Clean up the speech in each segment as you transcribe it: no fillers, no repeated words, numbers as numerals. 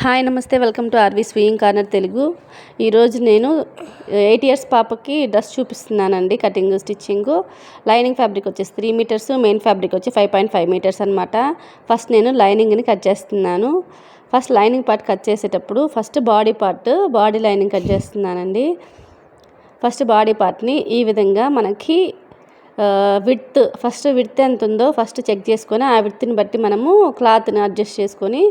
Hi నమస్తే welcome to RV sewing corner Telugu. ఈరోజు నేను 8 ఇయర్స్ పాపకి డ్రెస్ చూపిస్తున్నానండి. Cutting stitching. లైనింగ్ ఫ్యాబ్రిక్ వచ్చేసి 3 మీటర్స్, మెయిన్ ఫ్యాబ్రిక్ వచ్చి 5.5 మీటర్స్ అనమాట. ఫస్ట్ నేను లైనింగ్ని కట్ చేస్తున్నాను. ఫస్ట్ లైనింగ్ పార్ట్ కట్ చేసేటప్పుడు ఫస్ట్ బాడీ లైనింగ్ కట్ చేస్తున్నానండి. ఫస్ట్ బాడీ పార్ట్ని ఈ విధంగా మనకి విడ్త్ ఎంత ఉందో ఫస్ట్ చెక్ చేసుకొని ఆ విడ్త్ని బట్టి మనము క్లాత్ని అడ్జస్ట్ చేసుకొని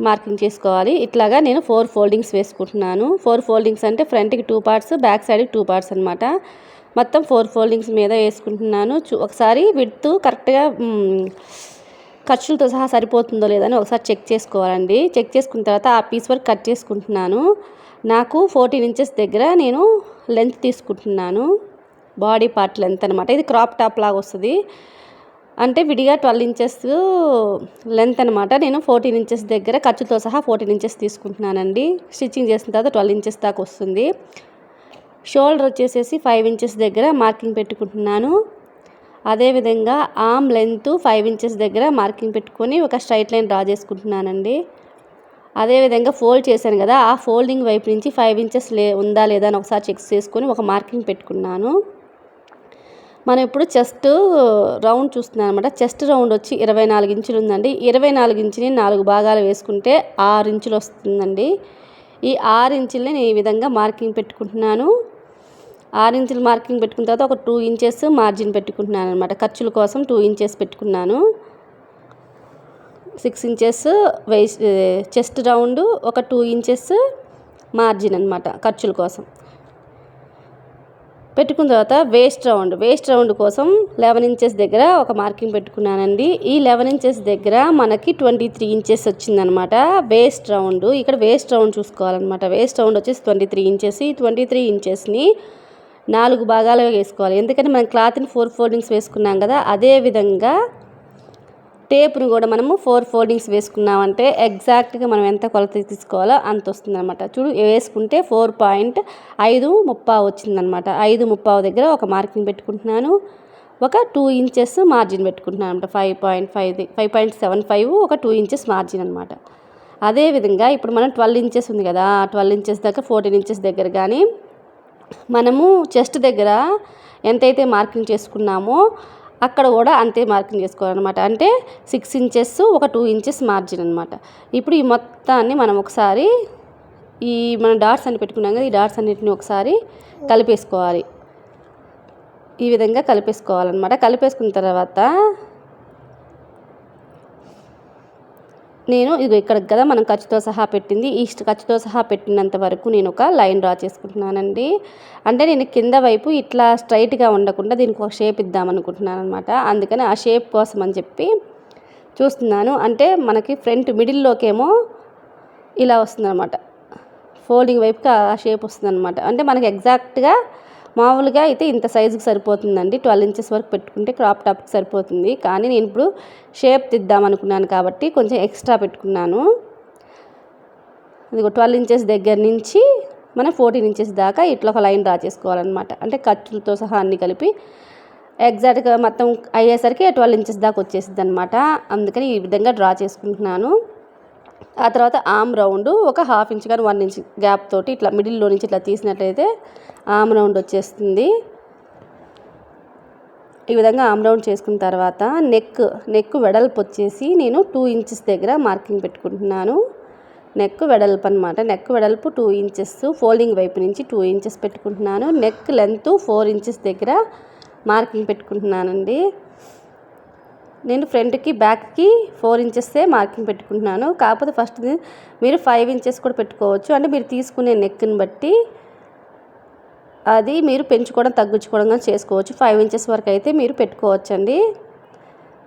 మార్కింగ్ చేసుకోవాలి. ఇట్లాగా నేను 4 ఫోల్డింగ్స్ వేసుకుంటున్నాను. 4 ఫోల్డింగ్స్ అంటే ఫ్రంట్కి 2 పార్ట్స్, బ్యాక్ సైడ్కి 2 పార్ట్స్ అనమాట. మొత్తం 4 ఫోల్డింగ్స్ మీద వేసుకుంటున్నాను. ఒకసారి విడ్త్ కరెక్ట్గా ఖర్చులతో సహా సరిపోతుందో లేదని ఒకసారి చెక్ చేసుకోవాలండి. చెక్ చేసుకున్న తర్వాత ఆ పీస్ వరకు కట్ చేసుకుంటున్నాను. నాకు 14 ఇంచెస్ దగ్గర నేను లెంత్ తీసుకుంటున్నాను. బాడీ పార్ట్ లెంత్ అనమాట. ఇది క్రాప్ టాప్ లాగా వస్తుంది. అంటే విడిగా 12 ఇంచెస్ లెంత్ అనమాట. నేను 14 ఇంచెస్ దగ్గర ఖర్చుతో సహా 14 ఇంచెస్ తీసుకుంటున్నానండి. స్టిచ్చింగ్ చేసిన తర్వాత 12 ఇంచెస్ దాకా వస్తుంది. షోల్డర్ వచ్చేసేసి 5 ఇంచెస్ దగ్గర మార్కింగ్ పెట్టుకుంటున్నాను. అదేవిధంగా ఆర్మ్ లెంత్ 5 ఇంచెస్ దగ్గర మార్కింగ్ పెట్టుకొని ఒక స్ట్రైట్ లైన్ డ్రా చేసుకుంటున్నానండి. అదేవిధంగా ఫోల్డ్ చేశాను కదా, ఆ ఫోల్డింగ్ వైపు నుంచి 5 ఇంచెస్ ఉందా లేదా అని ఒకసారి చెక్ చేసుకొని ఒక మార్కింగ్ పెట్టుకున్నాను. మనం ఇప్పుడు చెస్ట్ రౌండ్ చూస్తున్నాం అనమాట. చెస్ట్ రౌండ్ వచ్చి 24 ఇంచులు ఉందండి. 24 ఇంచుని 4 భాగాలు వేసుకుంటే 6 ఇంచులు వస్తుందండి. ఈ 6 ఇంచుల్ని నేను ఈ విధంగా మార్కింగ్ పెట్టుకుంటున్నాను. 6 ఇంచులు మార్కింగ్ పెట్టుకున్న తర్వాత ఒక 2 ఇంచెస్ మార్జిన్ పెట్టుకుంటున్నాను అనమాట. ఖర్చుల కోసం 2 ఇంచెస్ పెట్టుకున్నాను. 6 ఇంచెస్ చెస్ట్ రౌండ్, ఒక 2 ఇంచెస్ మార్జిన్ అనమాట ఖర్చుల కోసం పెట్టుకున్న తర్వాత వేస్ట్ రౌండ్ కోసం 11 ఇంచెస్ దగ్గర ఒక మార్కింగ్ పెట్టుకున్నానండి. ఈ 11 ఇంచెస్ దగ్గర మనకి 23 ఇంచెస్ వచ్చిందనమాట వేస్ట్ రౌండ్. ఇక్కడ వేస్ట్ రౌండ్ చూసుకోవాలన్నమాట. వేస్ట్ రౌండ్ వచ్చేసి 23 ఇంచెస్. ఈ 23 ఇంచెస్ని 4 భాగాలుగా వేసుకోవాలి. ఎందుకంటే మనం క్లాత్ని 4 ఫోల్డింగ్స్ వేసుకున్నాం కదా, అదే విధంగా టేప్ను కూడా మనము 4 ఫోల్డింగ్స్ వేసుకున్నామంటే ఎగ్జాక్ట్గా మనం ఎంత కొలత తీసుకోవాలో అంత వస్తుంది అనమాట. చూడు, వేసుకుంటే 4.5 వచ్చిందనమాట. 5.5 దగ్గర ఒక మార్కింగ్ పెట్టుకుంటున్నాను. ఒక 2 ఇంచెస్ మార్జిన్ పెట్టుకుంటున్నాను అనమాట. 5.75 ఒక 2 ఇంచెస్ మార్జిన్ అనమాట. అదేవిధంగా ఇప్పుడు మనం 12 ఇంచెస్ ఉంది కదా, 12 ఇంచెస్ దగ్గర 14 ఇంచెస్ దగ్గర కానీ మనము చెస్ట్ దగ్గర ఎంతైతే మార్కింగ్ చేసుకున్నామో అక్కడ కూడా అంతే మార్కింగ్ చేసుకోవాలన్నమాట. అంటే 6 ఇంచెస్ ఒక 2 ఇంచెస్ మార్జిన్ అనమాట. ఇప్పుడు ఈ మొత్తాన్ని మనం ఒకసారి మనం డాట్స్ అన్ని పెట్టుకున్నాం కదా, ఈ డాట్స్ అన్నిటిని ఒకసారి కలిపేసుకోవాలి. ఈ విధంగా కలిపేసుకోవాలన్నమాట. కలిపేసుకున్న తర్వాత నేను ఇది ఇక్కడ కదా మనం ఖర్చుతో సహా పెట్టింది, ఈ ఖర్చుతో సహా పెట్టినంత వరకు నేను ఒక లైన్ డ్రా చేసుకుంటున్నానండి. అంటే నేను కింద వైపు ఇట్లా స్ట్రైట్గా ఉండకుండా దీనికి ఒక షేప్ ఇద్దామనుకుంటున్నాను అనమాట. అందుకని ఆ షేప్ కోసం అని చెప్పి చూస్తున్నాను. అంటే మనకి ఫ్రంట్ మిడిల్లోకేమో ఇలా వస్తుందన్నమాట. ఫోల్డింగ్ వైపుకి ఆ షేప్ వస్తుందన్నమాట. అంటే మనకి ఎగ్జాక్ట్గా మామూలుగా అయితే ఇంత సైజుకి సరిపోతుందండి. 12 ఇంచెస్ వరకు పెట్టుకుంటే క్రాప్ టాప్కి సరిపోతుంది. కానీ నేను ఇప్పుడు షేప్ తిద్దామనుకున్నాను కాబట్టి కొంచెం ఎక్స్ట్రా పెట్టుకున్నాను. ఇదిగో 12 ఇంచెస్ దగ్గర నుంచి మనం 14 ఇంచెస్ దాకా ఇట్లా ఒక లైన్ డ్రా చేసుకోవాలన్నమాట. అంటే ఖర్చులతో సహా అన్నీ కలిపి ఎగ్జాక్ట్గా మొత్తం అయ్యేసరికి 12 ఇంచెస్ దాకా వచ్చేసింది అనమాట. అందుకని ఈ విధంగా డ్రా చేసుకుంటున్నాను. ఆ తర్వాత ఆర్మ్ రౌండ్ ఒక 1/2 ఇంచ్ కానీ 1 ఇంచ్ గ్యాప్ తోటి ఇట్లా మిడిల్లో నుంచి ఇట్లా తీసినట్లయితే ఆర్మ్ రౌండ్ వచ్చేస్తుంది. ఈ విధంగా ఆర్మ్ రౌండ్ చేసుకున్న తర్వాత నెక్ వెడల్పు వచ్చేసి నేను 2 ఇంచెస్ దగ్గర మార్కింగ్ పెట్టుకుంటున్నాను. నెక్ వెడల్పు అనమాట. నెక్ వెడల్పు 2 ఇంచెస్, ఫోల్డింగ్ వైపు నుంచి 2 ఇంచెస్ పెట్టుకుంటున్నాను. నెక్ లెంత్ 4 ఇంచెస్ దగ్గర మార్కింగ్ పెట్టుకుంటున్నానండి. నేను ఫ్రంట్కి బ్యాక్కి 4 ఇంచెస్సే మార్కింగ్ పెట్టుకుంటున్నాను. కాకపోతే ఫస్ట్ మీరు 5 ఇంచెస్ కూడా పెట్టుకోవచ్చు. అంటే మీరు తీసుకునే నెక్ని బట్టి అది మీరు పెంచుకోవడం తగ్గించుకోవడం కానీ చేసుకోవచ్చు. 5 ఇంచెస్ వరకు అయితే మీరు పెట్టుకోవచ్చండి.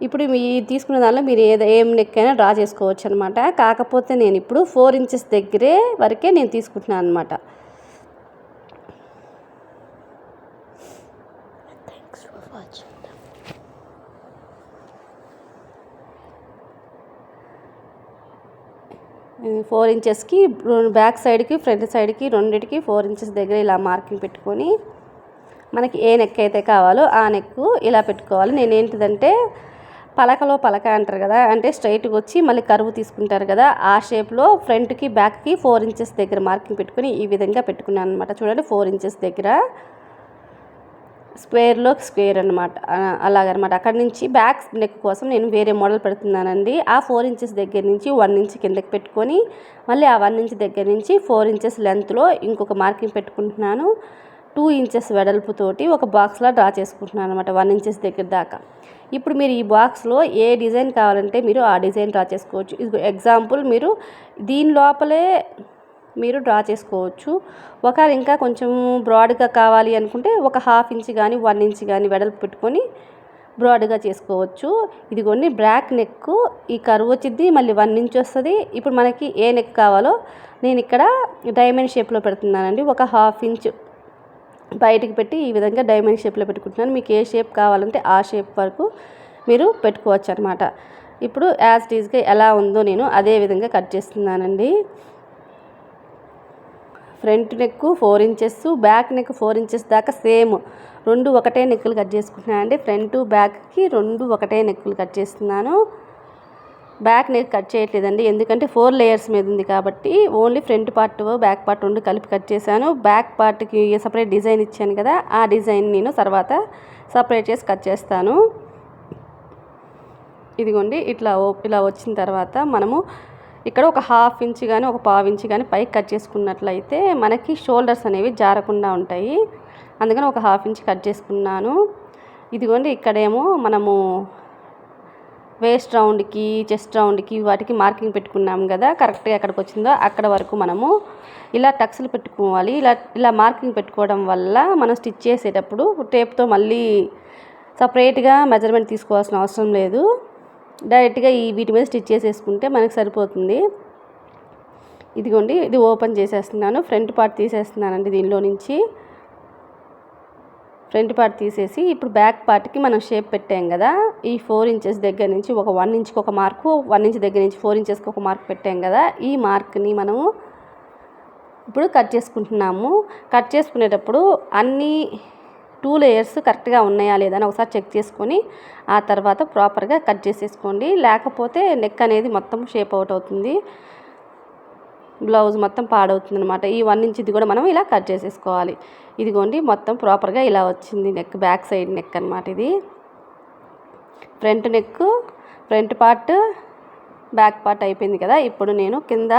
ఇప్పుడు మీ తీసుకునే దానిలో మీరు ఏం నెక్ అయినా డ్రా చేసుకోవచ్చు అనమాట. కాకపోతే నేను ఇప్పుడు 4 ఇంచెస్ దగ్గరే వరకే నేను తీసుకుంటున్నాను అనమాట. Thanks for watching. 4 ఇంచెస్కి బ్యాక్ సైడ్కి ఫ్రంట్ సైడ్కి రెండింటికి 4 ఇంచెస్ దగ్గర ఇలా మార్కింగ్ పెట్టుకొని మనకి ఏ నెక్ అయితే కావాలో ఆ నెక్ ఇలా పెట్టుకోవాలి. నేను ఏంటిదంటే పలకలో పలక అంటారు కదా, అంటే స్ట్రైట్గా వచ్చి మళ్ళీ కరువు తీసుకుంటారు కదా, ఆ షేప్లో ఫ్రంట్కి బ్యాక్కి 4 ఇంచెస్ దగ్గర మార్కింగ్ పెట్టుకుని ఈ విధంగా పెట్టుకున్నాను అనమాట. చూడండి 4 ఇంచెస్ దగ్గర స్క్వేర్లో స్క్వేర్ అనమాట, అలాగనమాట. అక్కడి నుంచి బ్యాక్ నెక్ కోసం నేను వేరే మోడల్ పెడుతున్నానండి. ఆ 4 ఇంచెస్ దగ్గర నుంచి 1 ఇంచ్ కిందకి పెట్టుకొని మళ్ళీ ఆ 1 ఇంచ్ దగ్గర నుంచి 4 ఇంచెస్ లెంత్లో ఇంకొక మార్కింగ్ పెట్టుకుంటున్నాను. 2 ఇంచెస్ వెడల్పుతోటి ఒక బాక్స్లా డ్రా చేసుకుంటున్నాను అనమాట 1 ఇంచెస్ దగ్గర దాకా. ఇప్పుడు మీరు ఈ బాక్స్లో ఏ డిజైన్ కావాలంటే మీరు ఆ డిజైన్ డ్రా చేసుకోవచ్చు. ఇది ఎగ్జాంపుల్ మీరు దీని లోపలే మీరు డ్రా చేసుకోవచ్చు. ఒకవేళ ఇంకా కొంచెం బ్రాడ్గా కావాలి అనుకుంటే ఒక 1/2 ఇంచ్ కానీ 1 ఇంచ్ కానీ వెడల్పు పెట్టుకొని బ్రాడ్గా చేసుకోవచ్చు. ఇదిగోండి బ్యాక్ నెక్ ఈ కర్వ్ వచ్చింది, మళ్ళీ 1 ఇంచ్ వస్తుంది. ఇప్పుడు మనకి ఏ నెక్ కావాలో నేను ఇక్కడ డైమండ్ షేప్లో పెడుతున్నానండి. ఒక 1/2 ఇంచ్ బయటికి పెట్టి ఈ విధంగా డైమండ్ షేప్లో పెట్టుకుంటున్నాను. మీకు ఏ షేప్ కావాలంటే ఆ షేప్ వరకు మీరు పెట్టుకోవచ్చు అనమాట. ఇప్పుడు యాజ్ ఇట్ ఈజ్గా ఎలా ఉందో నేను అదే విధంగా కట్ చేస్తున్నానండి. Front neck 4 inches, back neck 4 inches దాకా సేమ్ రెండు ఒకటే నెక్కులు కట్ చేసుకుంటున్నాను అండి. ఫ్రంట్ బ్యాక్కి రెండు ఒకటే నెక్కులు కట్ చేస్తున్నాను. బ్యాక్ నెక్ కట్ చేయట్లేదండి, ఎందుకంటే 4 లేయర్స్ మీద ఉంది కాబట్టి only front part back part రెండు కలిపి కట్ చేశాను. బ్యాక్ పార్ట్కి సపరేట్ డిజైన్ ఇచ్చాను కదా, ఆ డిజైన్ నేను తర్వాత సపరేట్ చేసి కట్ చేస్తాను. ఇదిగోండి ఇలా వచ్చిన తర్వాత మనము ఇక్కడ ఒక 1/2 ఇంచ్ కానీ ఒక 1/4 ఇంచ్ కానీ పైకి కట్ చేసుకున్నట్లయితే మనకి షోల్డర్స్ అనేవి జారకుండా ఉంటాయి. అందుకని ఒక 1/2 ఇంచ్ కట్ చేసుకున్నాను. ఇదిగోండి ఇక్కడేమో మనము వేస్ట్ రౌండ్కి చెస్ట్ రౌండ్కి వాటికి మార్కింగ్ పెట్టుకున్నాం కదా, కరెక్ట్గా ఎక్కడికి వచ్చిందో అక్కడ వరకు మనము ఇలా టక్స్లు పెట్టుకోవాలి. ఇలా మార్కింగ్ పెట్టుకోవడం వల్ల మనం స్టిచ్ చేసేటప్పుడు టేప్తో మళ్ళీ సపరేట్గా మెజర్మెంట్ తీసుకోవాల్సిన అవసరం లేదు. డైరెక్ట్గా వీటి మీద స్టిచ్ చేసేసుకుంటే మనకు సరిపోతుంది. ఇదిగోండి ఇది ఓపెన్ చేసేస్తున్నాను. ఫ్రంట్ పార్ట్ తీసేస్తున్నానండి దీనిలో నుంచి. ఫ్రంట్ పార్ట్ తీసేసి ఇప్పుడు బ్యాక్ పార్ట్కి మనం షేప్ పెట్టాం కదా, ఈ 4 ఇంచెస్ దగ్గర నుంచి ఒక 1 ఇంచ్కి ఒక మార్కు, 1 ఇంచ్ దగ్గర నుంచి 4 ఇంచెస్కి ఒక మార్క్ పెట్టాం కదా, ఈ మార్క్ని మనము ఇప్పుడు కట్ చేసుకుంటున్నాము. కట్ చేసుకునేటప్పుడు అన్నీ 2 లేయర్స్ కరెక్ట్గా ఉన్నాయా లేదా అని ఒకసారి చెక్ చేసుకొని ఆ తర్వాత ప్రాపర్గా కట్ చేసేసుకోండి. లేకపోతే నెక్ అనేది మొత్తం షేప్ అవుట్ అవుతుంది, బ్లౌజ్ మొత్తం పాడవుతుంది అనమాట. ఈ 1 ఇంచ్ ఇది కూడా మనం ఇలా కట్ చేసేసుకోవాలి. ఇదిగోండి మొత్తం ప్రాపర్గా ఇలా వచ్చింది నెక్, బ్యాక్ సైడ్ నెక్ అనమాట. ఇది front neck, front part, back part అయిపోయింది కదా. ఇప్పుడు నేను కింద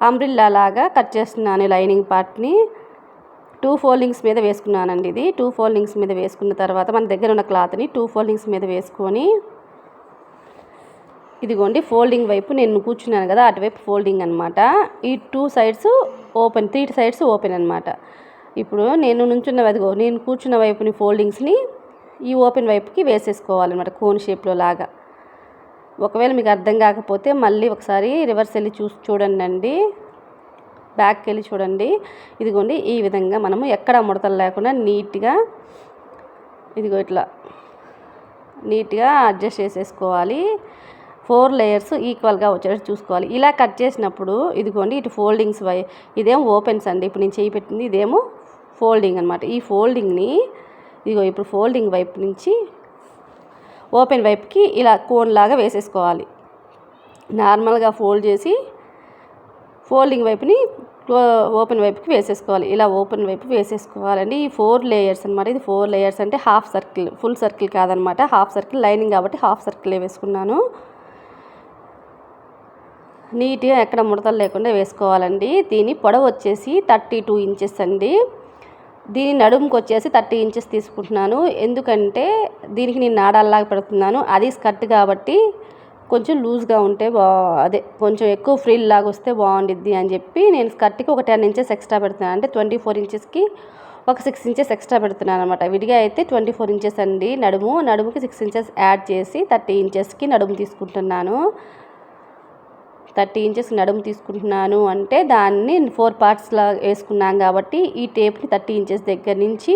అంబ్రిల్లా లాగా కట్ చేస్తున్నాను లైనింగ్ పార్ట్ని. 2 ఫోల్డింగ్స్ మీద వేసుకున్నానండి. ఇది 2 ఫోల్డింగ్స్ మీద వేసుకున్న తర్వాత మన దగ్గర ఉన్న క్లాత్ని 2 ఫోల్డింగ్స్ మీద వేసుకొని ఇదిగోండి ఫోల్డింగ్ వైపు నేను కూర్చున్నాను కదా, అటువైపు ఫోల్డింగ్ అనమాట. ఈ 2 సైడ్స్ ఓపెన్, 3 సైడ్స్ ఓపెన్ అనమాట. ఇప్పుడు నేను నేను కూర్చున్న వైపుని ఫోల్డింగ్స్ని ఈ ఓపెన్ వైపుకి వేసేసుకోవాలన్నమాట, కోన్ షేప్లో లాగా. ఒకవేళ మీకు అర్థం కాకపోతే మళ్ళీ ఒకసారి రివర్స్ వెళ్ళి చూడండి అండి, బ్యాక్కి వెళ్ళి చూడండి. ఇదిగోండి ఈ విధంగా మనము ఎక్కడ ముడతలు లేకుండా నీట్గా ఇట్లా నీట్గా అడ్జస్ట్ చేసేసుకోవాలి. 4 లేయర్స్ ఈక్వల్గా వచ్చేటట్టు చూసుకోవాలి. ఇలా కట్ చేసినప్పుడు ఇదిగోండి ఇటు ఫోల్డింగ్స్ ఇదేమో ఓపెన్స్ అండి, ఇప్పుడు నేను చేయి పెట్టింది ఇదేమో ఫోల్డింగ్ అనమాట. ఈ ఫోల్డింగ్ని ఇప్పుడు ఫోల్డింగ్ వైపు నుంచి ఓపెన్ వైపుకి ఇలా కోన్ లాగా వేసేసుకోవాలి. నార్మల్గా ఫోల్డ్ చేసి ఫోల్డింగ్ వైపుని ఓపెన్ వైపుకి వేసేసుకోవాలి. ఇలా ఓపెన్ వైపు వేసేసుకోవాలండి. ఈ 4 లేయర్స్ అనమాట. ఇది 4 లేయర్స్ అంటే హాఫ్ సర్కిల్, ఫుల్ సర్కిల్ కాదనమాట, హాఫ్ సర్కిల్. లైనింగ్ కాబట్టి హాఫ్ సర్కిలే వేసుకున్నాను. నీట్గా ఎక్కడ ముడతలు లేకుండా వేసుకోవాలండి. దీని పొడవు వచ్చేసి 32 ఇంచెస్ అండి. దీని నడుముకి వచ్చేసి 30 ఇంచెస్ తీసుకుంటున్నాను, ఎందుకంటే దీనికి నేను నాడాల్లాగా పెడుతున్నాను. అది స్కర్ట్ కాబట్టి కొంచెం లూజ్గా ఉంటే కొంచెం ఎక్కువ ఫ్రిల్ లాగా వస్తే బాగుండిద్ది అని చెప్పి నేను స్కర్ట్కి ఒక 10 ఇంచెస్ ఎక్స్ట్రా పెడుతున్నాను. అంటే 24 ఇంచెస్కి ఒక 6 ఇంచెస్ ఎక్స్ట్రా పెడుతున్నాను అనమాట. విడిగా అయితే 24 ఇంచెస్ అండి. నడుముకి 6 ఇంచెస్ యాడ్ చేసి 30 ఇంచెస్కి నడుము తీసుకుంటున్నాను. 30 ఇంచెస్ నడుము తీసుకుంటున్నాను అంటే దాన్ని 4 పార్ట్స్లా వేసుకున్నాం కాబట్టి ఈ టేప్ని 30 ఇంచెస్ దగ్గర నుంచి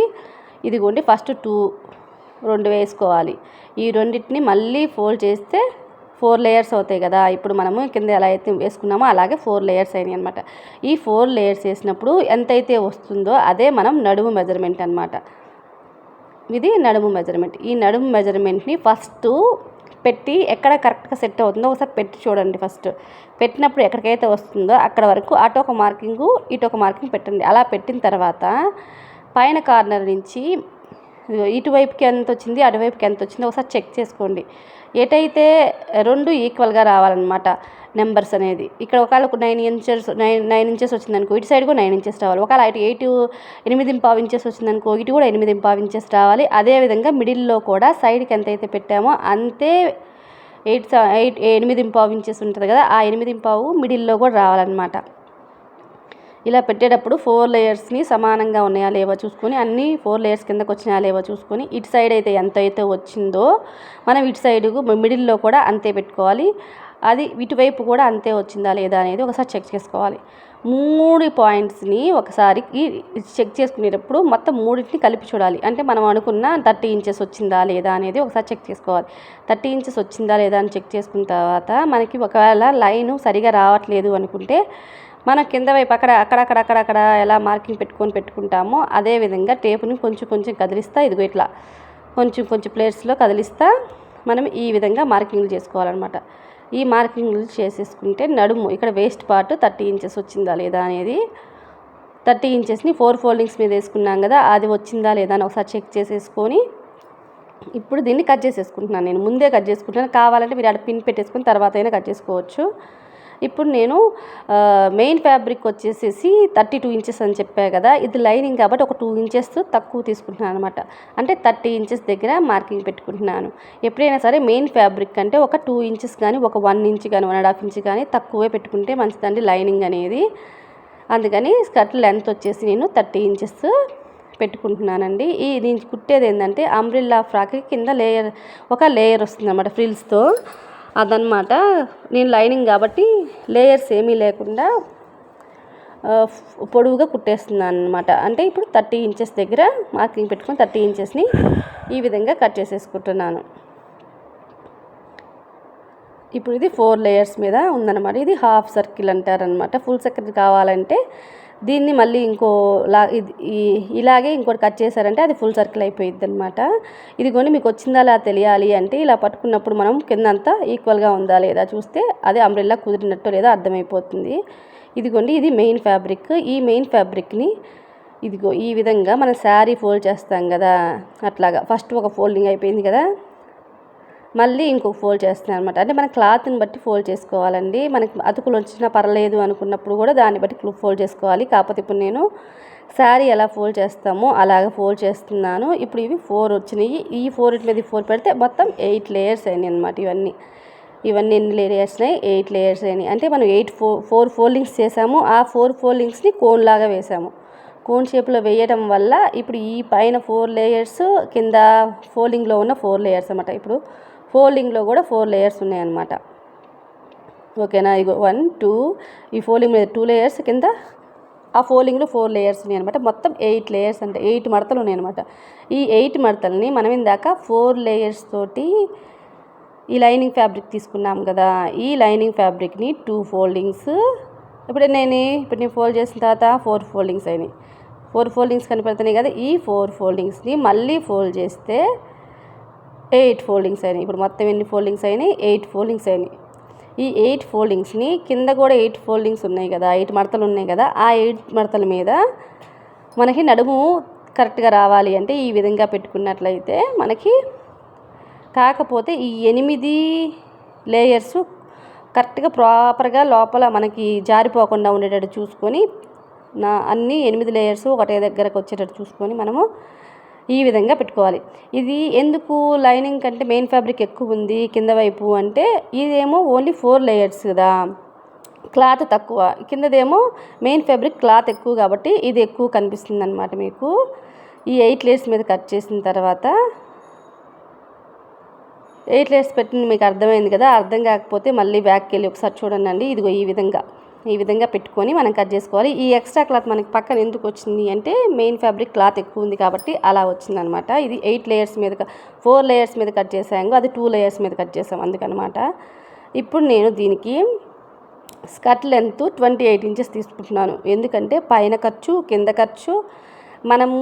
ఇదిగోండి ఫస్ట్ 2 వేసుకోవాలి. ఈ రెండింటిని మళ్ళీ ఫోల్డ్ చేస్తే 4 లేయర్స్ అవుతాయి కదా. ఇప్పుడు మనము కింద ఎలా అయితే వేసుకున్నామో అలాగే 4 లేయర్స్ అయినాయి అనమాట. ఈ 4 లేయర్స్ వేసినప్పుడు ఎంతైతే వస్తుందో అదే మనం నడుము మెజర్మెంట్ అనమాట. ఇది నడుము మెజర్మెంట్. ఈ నడుము మెజర్మెంట్ని ఫస్ట్ పెట్టి ఎక్కడ కరెక్ట్గా సెట్ అవుతుందో ఒకసారి పెట్టి చూడండి. ఫస్ట్ పెట్టినప్పుడు ఎక్కడికైతే వస్తుందో అక్కడ వరకు అటు ఒక మార్కింగు ఇటు ఒక మార్కింగ్ పెట్టండి. అలా పెట్టిన తర్వాత పైన కార్నర్ నుంచి ఇటువైపుకి ఎంత వచ్చింది అటువైపుకి ఎంత వచ్చిందో ఒకసారి చెక్ చేసుకోండి. ఎటైతే రెండు ఈక్వల్గా రావాలన్నమాట నెంబర్స్ అనేది. ఇక్కడ ఒకవేళ 9 ఇంచెస్ వచ్చిందనుకో ఇటు సైడ్ కూడా 9 ఇంచెస్ రావాలి. ఒకవేళ ఇటు 8.5 ఇంచెస్ వచ్చిందనుకో ఇటు కూడా 8.5 ఇంచెస్ రావాలి. అదేవిధంగా మిడిల్లో కూడా సైడ్కి ఎంతైతే పెట్టామో అంతే 8.5 ఇంచెస్ ఉంటుంది కదా, ఆ 8.5 మిడిల్లో కూడా రావాలన్నమాట. ఇలా పెట్టేటప్పుడు 4 లేయర్స్ని సమానంగా ఉన్నాయా లేవో చూసుకొని, అన్నీ 4 లేయర్స్ కిందకు వచ్చినాయా లేవో చూసుకొని, ఇటు సైడ్ అయితే ఎంత అయితే వచ్చిందో మనం ఇటు సైడ్ మిడిల్లో కూడా అంతే పెట్టుకోవాలి. అది ఇటువైపు కూడా అంతే వచ్చిందా లేదా అనేది ఒకసారి చెక్ చేసుకోవాలి. 3 పాయింట్స్ని ఒకసారి చెక్ చేసుకునేటప్పుడు మొత్తం 3టిని కలిపి చూడాలి. అంటే మనం అనుకున్న 30 ఇంచెస్ వచ్చిందా లేదా అనేది ఒకసారి చెక్ చేసుకోవాలి. 30 ఇంచెస్ వచ్చిందా లేదా అని చెక్ చేసుకున్న తర్వాత మనకి ఒకవేళ లైను సరిగా రావట్లేదు అనుకుంటే మనం కింద వైపు అక్కడక్కడ ఎలా మార్కింగ్ పెట్టుకుంటామో అదేవిధంగా టేపుని కొంచెం కదిలిస్తా, ఇదిగో ఇట్లా కొంచెం ప్లేట్స్లో కదిలిస్తా మనం ఈ విధంగా మార్కింగ్లు చేసుకోవాలన్నమాట. ఈ మార్కింగ్లు చేసేసుకుంటే నడుము ఇక్కడ వేస్ట్ పార్ట్ 30 ఇంచెస్ వచ్చిందా లేదా అనేది 30 ఇంచెస్ని 4 ఫోల్డింగ్స్ మీద వేసుకున్నాం కదా, అది వచ్చిందా లేదా అని ఒకసారి చెక్ చేసేసుకొని ఇప్పుడు దీన్ని కట్ చేసేసుకుంటున్నాను. నేను ముందే కట్ చేసుకుంటున్నాను. కావాలంటే మీరు అక్కడ పిన్ పెట్టేసుకుని తర్వాత అయినా కట్ చేసుకోవచ్చు. ఇప్పుడు నేను మెయిన్ ఫ్యాబ్రిక్ వచ్చేసేసి 32 ఇంచెస్ అని చెప్పా కదా, ఇది లైనింగ్ కాబట్టి ఒక 2 ఇంచెస్ తక్కువ తీసుకుంటున్నాను అనమాట. అంటే 30 ఇంచెస్ దగ్గర మార్కింగ్ పెట్టుకుంటున్నాను. ఎప్పుడైనా సరే మెయిన్ ఫ్యాబ్రిక్ అంటే ఒక 2 ఇంచెస్ కానీ ఒక 1 ఇంచ్ కానీ 1.5 ఇంచ్ కానీ తక్కువే పెట్టుకుంటే మంచిదండి లైనింగ్ అనేది. అందుకని స్కర్ట్ లెంత్ వచ్చేసి నేను 30 ఇంచెస్ పెట్టుకుంటున్నానండి. నేను కుట్టేది ఏంటంటే అంబ్రిల్లా ఫ్రాక్ కింద ఒక లేయర్ వస్తుంది అన్నమాట ఫ్రిల్స్తో. అదనమాట నేను లైనింగ్ కాబట్టి లేయర్స్ ఏమీ లేకుండా పొడవుగా కుట్టేస్తున్నాను అనమాట. అంటే ఇప్పుడు 30 ఇంచెస్ దగ్గర మార్కింగ్ పెట్టుకొని 30 ఇంచెస్ని ఈ విధంగా కట్ చేసేసుకుంటున్నాను. ఇప్పుడు ఇది 4 లేయర్స్ మీద ఉందన్నమాట. ఇది హాఫ్ సర్కిల్ అంటారనమాట. ఫుల్ సర్కిల్ కావాలంటే దీన్ని మళ్ళీ ఇలాగే ఇంకోటి కట్ చేశారంటే అది ఫుల్ సర్కిల్ అయిపోయింది అనమాట. ఇదిగోండి మీకు వచ్చిందా లేదా తెలియాలి అంటే ఇలా పట్టుకున్నప్పుడు మనం కిందంతా ఈక్వల్గా ఉందా లేదా చూస్తే అదే అంబ్రెల్లా కుదిరినట్టు లేదా అర్థమైపోతుంది. ఇదిగోండి ఇది మెయిన్ ఫ్యాబ్రిక్. ఈ మెయిన్ ఫ్యాబ్రిక్ని ఇదిగో ఈ విధంగా మనం శారీ ఫోల్డ్ చేస్తాం కదా, అట్లాగా ఫస్ట్ ఒక ఫోల్డింగ్ అయిపోయింది కదా, మళ్ళీ ఇంకొక ఫోల్డ్ చేస్తున్నాను అనమాట. అంటే మన క్లాత్ని బట్టి ఫోల్డ్ చేసుకోవాలండి. మనకి అతుకులు వచ్చినా పర్లేదు అనుకున్నప్పుడు కూడా దాన్ని బట్టి ఫోల్డ్ చేసుకోవాలి. కాకపోతే ఇప్పుడు నేను శారీ ఎలా ఫోల్డ్ చేస్తామో అలాగ ఫోల్డ్ చేస్తున్నాను. ఇప్పుడు ఇవి 4 వచ్చినాయి. ఈ 4 మీద 4 పెడితే మొత్తం 8 లేయర్స్ అయినాయి అనమాట. ఇవన్నీ ఎన్ని లేయర్స్ అయినాయి? 8 లేయర్స్ అయినాయి. అంటే మనం 4 ఫోల్డింగ్స్ చేసాము. ఆ 4 ఫోల్డింగ్స్ని కోన్ లాగా వేసాము. కోన్ షేప్లో వేయడం వల్ల ఇప్పుడు ఈ పైన 4 లేయర్స్, కింద ఫోల్డింగ్లో ఉన్న 4 లేయర్స్ అనమాట. ఇప్పుడు ఫోల్డింగ్లో కూడా 4 లేయర్స్ ఉన్నాయన్నమాట. ఓకేనా? ఇగో 1 2 ఈ ఫోల్డింగ్ మీద 2 లేయర్స్, కింద ఆ ఫోల్డింగ్లో 4 లేయర్స్ ఉన్నాయి అనమాట. మొత్తం 8 లేయర్స్ అంటే 8 మడతలు ఉన్నాయి అనమాట. ఈ 8 మడతల్ని మనం ఇందాక 4 లేయర్స్ తోటి ఈ లైనింగ్ ఫ్యాబ్రిక్ తీసుకున్నాం కదా, ఈ లైనింగ్ ఫ్యాబ్రిక్ని 2 ఫోల్డింగ్స్ ఇప్పుడు నేను ఫోల్డ్ చేసిన తర్వాత 4 ఫోల్డింగ్స్ అయినాయి. 4 ఫోల్డింగ్స్ కనిపెడుతున్నాయి కదా, ఈ 4 ఫోల్డింగ్స్ని మళ్ళీ ఫోల్డ్ చేస్తే 8 ఫోల్డింగ్స్ అయినాయి. ఇప్పుడు మొత్తం ఎన్ని ఫోల్డింగ్స్ అయినాయి? 8 ఫోల్డింగ్స్ అయినాయి. ఈ 8 ఫోల్డింగ్స్ని కింద కూడా 8 ఫోల్డింగ్స్ ఉన్నాయి కదా, 8 మడతలు ఉన్నాయి కదా, ఆ 8 మడతల మీద మనకి నడుము కరెక్ట్గా రావాలి అంటే ఈ విధంగా పెట్టుకున్నట్లయితే మనకి, కాకపోతే ఈ 8 లేయర్స్ కరెక్ట్గా ప్రాపర్గా లోపల మనకి జారిపోకుండా ఉండేటట్టు చూసుకొని అన్ని 8 లేయర్స్ ఒకటే దగ్గరకు వచ్చేటట్టు చూసుకొని మనము ఈ విధంగా పెట్టుకోవాలి. ఇది ఎందుకు లైనింగ్ కంటే మెయిన్ ఫ్యాబ్రిక్ ఎక్కువ ఉంది కింద వైపు అంటే, ఇదేమో ఓన్లీ 4 లేయర్స్ కదా, క్లాత్ తక్కువ, కిందదేమో మెయిన్ ఫ్యాబ్రిక్ క్లాత్ ఎక్కువ కాబట్టి ఇది ఎక్కువ కనిపిస్తుంది అనమాట. మీకు ఈ 8 లేయర్స్ మీద కట్ చేసిన తర్వాత 8 లేయర్స్ పెట్టింది మీకు అర్థమైంది కదా. అర్థం కాకపోతే మళ్ళీ బ్యాక్కి వెళ్ళి ఒకసారి చూడండి. ఇదిగో ఈ విధంగా పెట్టుకొని మనం కట్ చేసుకోవాలి. ఈ ఎక్స్ట్రా క్లాత్ మనకి పక్కన ఎందుకు వచ్చింది అంటే మెయిన్ ఫ్యాబ్రిక్ క్లాత్ ఎక్కువ ఉంది కాబట్టి అలా వచ్చిందనమాట. ఇది 8 లేయర్స్ మీద 4 లేయర్స్ మీద కట్ చేసాము, అది 2 లేయర్స్ మీద కట్ చేసాం అందుకనమాట. ఇప్పుడు నేను దీనికి స్కర్ట్ లెంత్ 28 ఇంచెస్ తీసుకుంటున్నాను. ఎందుకంటే పైన ఖర్చు కింద ఖర్చు మనము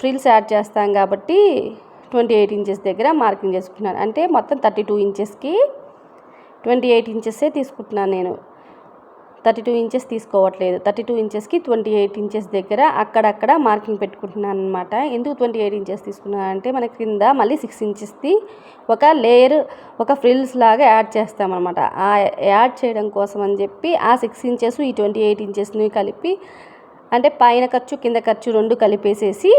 ఫ్రిల్స్ యాడ్ చేస్తాం కాబట్టి 28 ఇంచెస్ దగ్గర మార్కింగ్ చేసుకుంటున్నాను. అంటే మొత్తం 32 ఇంచెస్కి 28 ఇంచెసే తీసుకుంటున్నాను నేను. 32 ఇంచెస్ తీసుకోవట్లేదు. 32 ఇంచెస్కి 28 ఇంచెస్ దగ్గర అక్కడక్కడ మార్కింగ్ పెట్టుకుంటున్నాను అనమాట. ఎందుకు 28 ఇంచెస్ తీసుకున్నాను అంటే మనకి కింద మళ్ళీ 6 ఇంచెస్ది ఒక లేయర్, ఒక ఫ్రిల్స్ లాగా యాడ్ చేస్తామన్నమాట. ఆ యాడ్ చేయడం కోసం అని చెప్పి ఆ 6 ఇంచెస్ ఈ 28 ఇంచెస్ని కలిపి, అంటే పైన ఖర్చు కింద ఖర్చు 2 కలిపేసేసి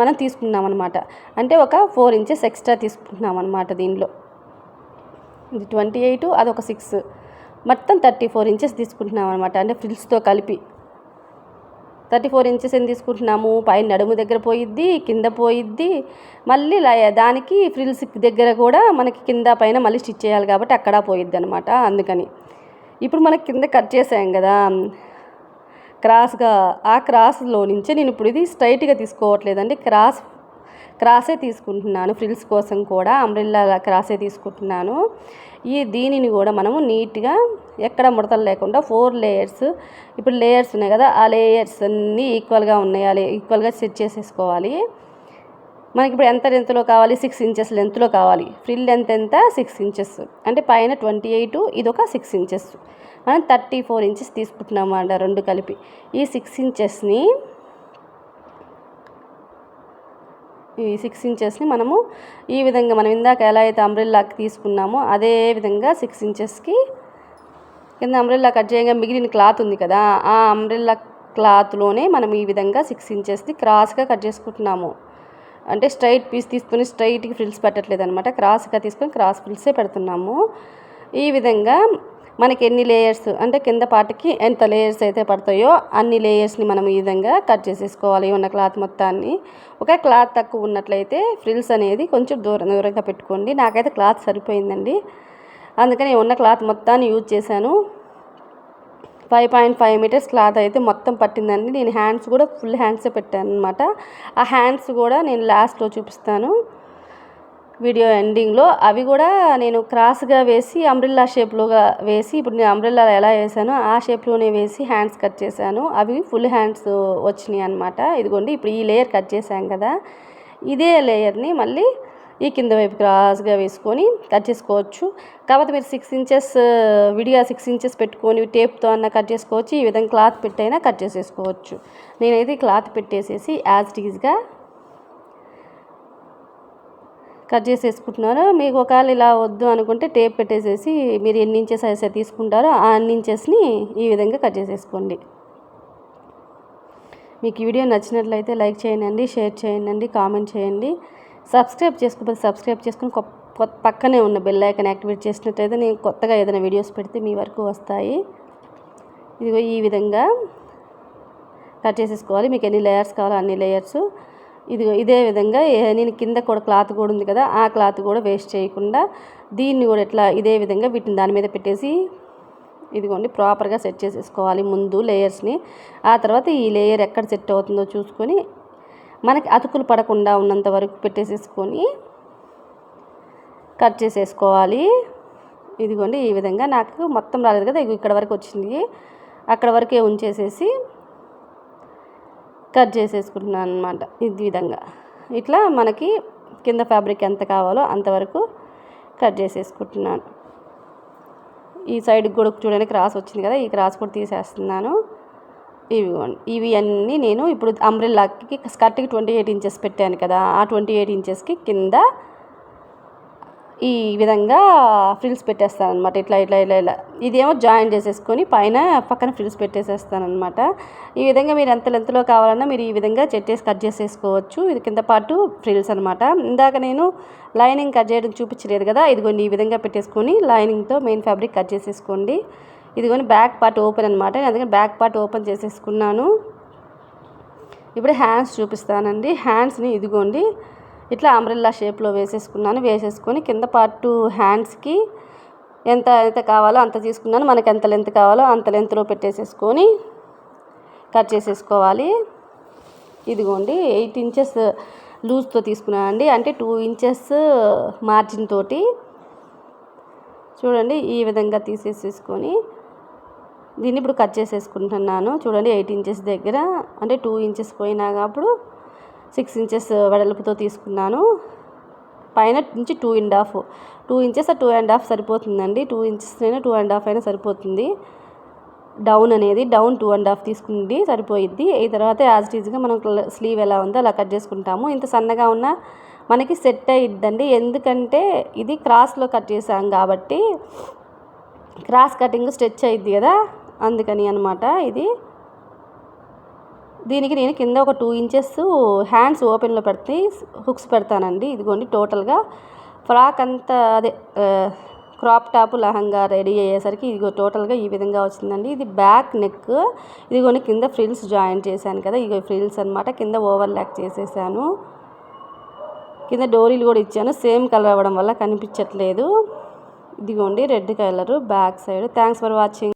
మనం తీసుకున్నాం అనమాట. అంటే ఒక 4 ఇంచెస్ ఎక్స్ట్రా తీసుకుంటున్నాం అనమాట. దీనిలో ఇది 28, అదొక 6, మొత్తం 34 ఇంచెస్ తీసుకుంటున్నాం అనమాట. అంటే ఫ్రిల్స్తో కలిపి 34 ఇంచెస్ ఏం తీసుకుంటున్నాము. పైన నడుము దగ్గర పోయిద్ది, కింద పోయిద్ది, మళ్ళీ దానికి ఫ్రిల్స్ దగ్గర కూడా మనకి కింద పైన మళ్ళీ స్టిచ్ చేయాలి కాబట్టి అక్కడ పోయిద్ది అనమాట. అందుకని ఇప్పుడు మనకి కింద కట్ చేసాం కదా క్రాస్గా, ఆ క్రాస్లో నుంచే నేను ఇప్పుడు ఇది స్ట్రైట్గా తీసుకోవట్లేదండి, క్రాసే తీసుకుంటున్నాను. ఫ్రిల్స్ కోసం కూడా అంబ్రెల్లా క్రాసే తీసుకుంటున్నాను. దీనిని కూడా మనము నీట్గా ఎక్కడ ముడతలు లేకుండా 4 లేయర్స్, ఇప్పుడు లేయర్స్ ఉన్నాయి కదా, ఆ లేయర్స్ అన్నీ ఈక్వల్గా ఉన్నాయి, ఈక్వల్గా సెట్ చేసేసుకోవాలి. మనకి ఇప్పుడు ఎంత లెంత్లో కావాలి, 6 ఇంచెస్ లెంత్లో కావాలి. ఫ్రిల్ లెంత్ ఎంత, 6 ఇంచెస్, అంటే పైన 28, ఇదొక 6 ఇంచెస్, మనం 34 ఇంచెస్ తీసుకుంటున్నాము అంట 2 కలిపి. ఈ 6 ఇంచెస్ని మనము ఈ విధంగా మనం ఇందాక ఎలా అయితే అంబ్రెల్లాకి తీసుకున్నామో అదే విధంగా 6 ఇంచెస్కి కింద అంబ్రెల్లా కట్ చేయగా మిగిలిన క్లాత్ ఉంది కదా, ఆ అంబ్రెల్లా క్లాత్లోనే మనం ఈ విధంగా 6 ఇంచెస్ది క్రాస్గా కట్ చేసుకుంటున్నాము. అంటే స్ట్రైట్ పీస్ తీసుకుని స్ట్రైట్కి ఫ్రిల్స్ పెట్టట్లేదు అనమాట, క్రాస్గా తీసుకొని క్రాస్ ఫ్రిల్సే పెడుతున్నాము. ఈ విధంగా మనకి ఎన్ని లేయర్స్, అంటే కింద పార్ట్కి ఎంత లేయర్స్ అయితే పడతాయో అన్ని లేయర్స్ని మనం ఈ విధంగా కట్ చేసేసుకోవాలి. ఉన్న క్లాత్ మొత్తాన్ని. ఒక క్లాత్ తక్కువ ఉన్నట్లయితే ఫ్రిల్స్ అనేది కొంచెం దూరంగా పెట్టుకోండి. నాకైతే క్లాత్ సరిపోయిందండి, అందుకని ఉన్న క్లాత్ మొత్తాన్ని యూజ్ చేశాను. 5.5 మీటర్స్ క్లాత్ అయితే మొత్తం పట్టిందండి. నేను హ్యాండ్స్ కూడా ఫుల్ హ్యాండ్సే పెట్టాను అనమాట. ఆ హ్యాండ్స్ కూడా నేను లాస్ట్లో చూపిస్తాను వీడియో ఎండింగ్లో. అవి కూడా నేను క్రాస్గా వేసి అంబ్రెల్లా షేప్లోగా వేసి, ఇప్పుడు నేను అంబ్రెల్లా ఎలా వేసానో ఆ షేప్లోనే వేసి హ్యాండ్స్ కట్ చేశాను. అవి ఫుల్ హ్యాండ్స్ వచ్చినాయి అనమాట. ఇదిగోండి ఇప్పుడు ఈ లేయర్ కట్ చేశాం కదా, ఇదే లేయర్ని మళ్ళీ ఈ కింద వైపు క్రాస్గా వేసుకొని కట్ చేసుకోవచ్చు. కాకపోతే మీరు 6 ఇంచెస్ విడిగా 6 ఇంచెస్ పెట్టుకొని టేప్తో అన్న కట్ చేసుకోవచ్చు, ఈ విధంగా క్లాత్ పెట్టైనా కట్ చేసేసుకోవచ్చు. నేనైతే క్లాత్ పెట్టేసేసి యాజ్ ఇట్ ఈజ్గా కట్ చేసేసుకుంటున్నారు. మీకు ఒకవేళ ఇలా వద్దు అనుకుంటే టేప్ పెట్టేసేసి మీరు ఎన్ని ఇంచెస్ అయితే తీసుకుంటారో ఆ అన్ని ఇంచెస్ని ఈ విధంగా కట్ చేసేసుకోండి. మీకు ఈ వీడియో నచ్చినట్లయితే లైక్ చేయండి, షేర్ చేయండి, కామెంట్ చేయండి. సబ్స్క్రైబ్ చేసుకోకపోతే సబ్స్క్రైబ్ చేసుకుని పక్కనే ఉన్న బెల్ ఐకాన్ యాక్టివేట్ చేసినట్లయితే నేను కొత్తగా ఏదైనా వీడియోస్ పెడితే మీ వరకు వస్తాయి. ఇదిగో ఈ విధంగా కట్ చేసేసుకోవాలి. మీకు ఎన్ని లేయర్స్ కావాలో అన్ని లేయర్స్. ఇదే విధంగా నేను కింద కూడా క్లాత్ కూడా ఉంది కదా, ఆ క్లాత్ కూడా వేస్ట్ చేయకుండా దీన్ని కూడా ఇట్లా ఇదే విధంగా వీటిని దాని మీద పెట్టేసి ఇదిగోండి ప్రాపర్గా సెట్ చేసేసుకోవాలి ముందు లేయర్స్ని. ఆ తర్వాత ఈ లేయర్ ఎక్కడ సెట్ అవుతుందో చూసుకొని మనకి అతుకులు పడకుండా ఉన్నంత వరకు పెట్టేసేసుకొని కట్ చేసేసుకోవాలి. ఇదిగోండి ఈ విధంగా నాకు మొత్తం రాలేదు కదా, ఇక్కడ వరకు వచ్చింది, అక్కడ వరకే ఉంచేసేసి కట్ చేసేసుకుంటున్నాను అనమాట. ఈ విధంగా ఇట్లా మనకి కింద ఫ్యాబ్రిక్ ఎంత కావాలో అంతవరకు కట్ చేసేసుకుంటున్నాను. ఈ సైడ్కి కూడా చూడండి క్రాస్ వచ్చింది కదా, ఈ క్రాస్ కూడా తీసేస్తున్నాను. ఇవి అన్నీ నేను ఇప్పుడు అంబ్రెల్లాకి స్కర్ట్కి 28 ఇంచెస్ పెట్టాను కదా, ఆ 28 ఇంచెస్కి కింద ఈ విధంగా ఫ్రిల్స్ పెట్టేస్తాను అనమాట. ఇట్లా ఇట్లా ఇట్లా ఇలా ఇదేమో జాయిన్ చేసేసుకొని పక్కన ఫ్రిల్స్ పెట్టేసేస్తాను అనమాట. ఈ విధంగా మీరు ఎంత లెంత్లో కావాలన్నా మీరు ఈ విధంగా కట్ చేసేసుకోవచ్చు. ఇది కింద పార్టు ఫ్రిల్స్ అనమాట. ఇందాక నేను లైనింగ్ కట్ చేయడం చూపించలేదు కదా, ఇదిగోండి ఈ విధంగా పెట్టేసుకొని లైనింగ్తో మెయిన్ ఫ్యాబ్రిక్ కట్ చేసేసుకోండి. ఇదిగోండి బ్యాక్ పార్ట్ ఓపెన్ అనమాట, అందుకని బ్యాక్ పార్ట్ ఓపెన్ చేసేసుకున్నాను. ఇప్పుడు హ్యాండ్స్ చూపిస్తానండి. హ్యాండ్స్ని ఇదిగోండి ఇట్లా అంబ్రెల్లా షేప్లో వేసేసుకొని కింద పార్టు హ్యాండ్స్కి ఎంత అయితే కావాలో అంత తీసుకున్నాను. మనకి ఎంత లెంత్ కావాలో అంత లెంత్లో పెట్టేసేసుకొని కట్ చేసేసుకోవాలి. ఇదిగోండి 8 ఇంచెస్ లూజ్తో తీసుకున్నాను అండి, అంటే 2 ఇంచెస్ మార్జిన్ తోటి చూడండి ఈ విధంగా తీసేసేసుకొని దీన్ని ఇప్పుడు కట్ చేసేసుకుంటున్నాను. చూడండి 8 ఇంచెస్ దగ్గర, అంటే 2 ఇంచెస్ పోయినాక అప్పుడు 6 ఇంచెస్ వెడల్పుతో తీసుకున్నాను. పైన నుంచి 2 ఇంచెస్ 2.5 సరిపోతుందండి. 2 ఇంచెస్ అయినా 2.5 అయినా సరిపోతుంది. డౌన్ 2.5 తీసుకుంది సరిపోయిద్ది. ఈ తర్వాత యాజ్ ఇట్ ఈజ్గా మనం స్లీవ్ ఎలా ఉందో అలా కట్ చేసుకుంటాము. ఇంత సన్నగా ఉన్న మనకి సెట్ అయ్యిద్దండి. ఎందుకంటే ఇది క్రాస్లో కట్ చేసాం కాబట్టి క్రాస్ కటింగ్ స్ట్రెచ్ అయ్యిద్ది కదా, అందుకని అనమాట. దీనికి నేను కింద ఒక 2 ఇంచెస్ హ్యాండ్స్ ఓపెన్లో పెడితే హుక్స్ పెడతానండి. ఇదిగోండి టోటల్గా ఫ్రాక్ అంతా క్రాప్ టాప్ లెహంగా రెడీ అయ్యేసరికి ఇదిగో టోటల్గా ఈ విధంగా వచ్చిందండి. ఇది బ్యాక్ నెక్. ఇదిగోండి కింద ఫ్రిల్స్ జాయిన్ చేశాను కదా, ఇగో ఫ్రిల్స్ అనమాట. కింద ఓవర్ ల్యాక్ చేసేసాను. కింద డోరీలు కూడా ఇచ్చాను. సేమ్ కలర్ అవ్వడం వల్ల కనిపించట్లేదు. ఇదిగోండి red colour back side. Thanks for watching.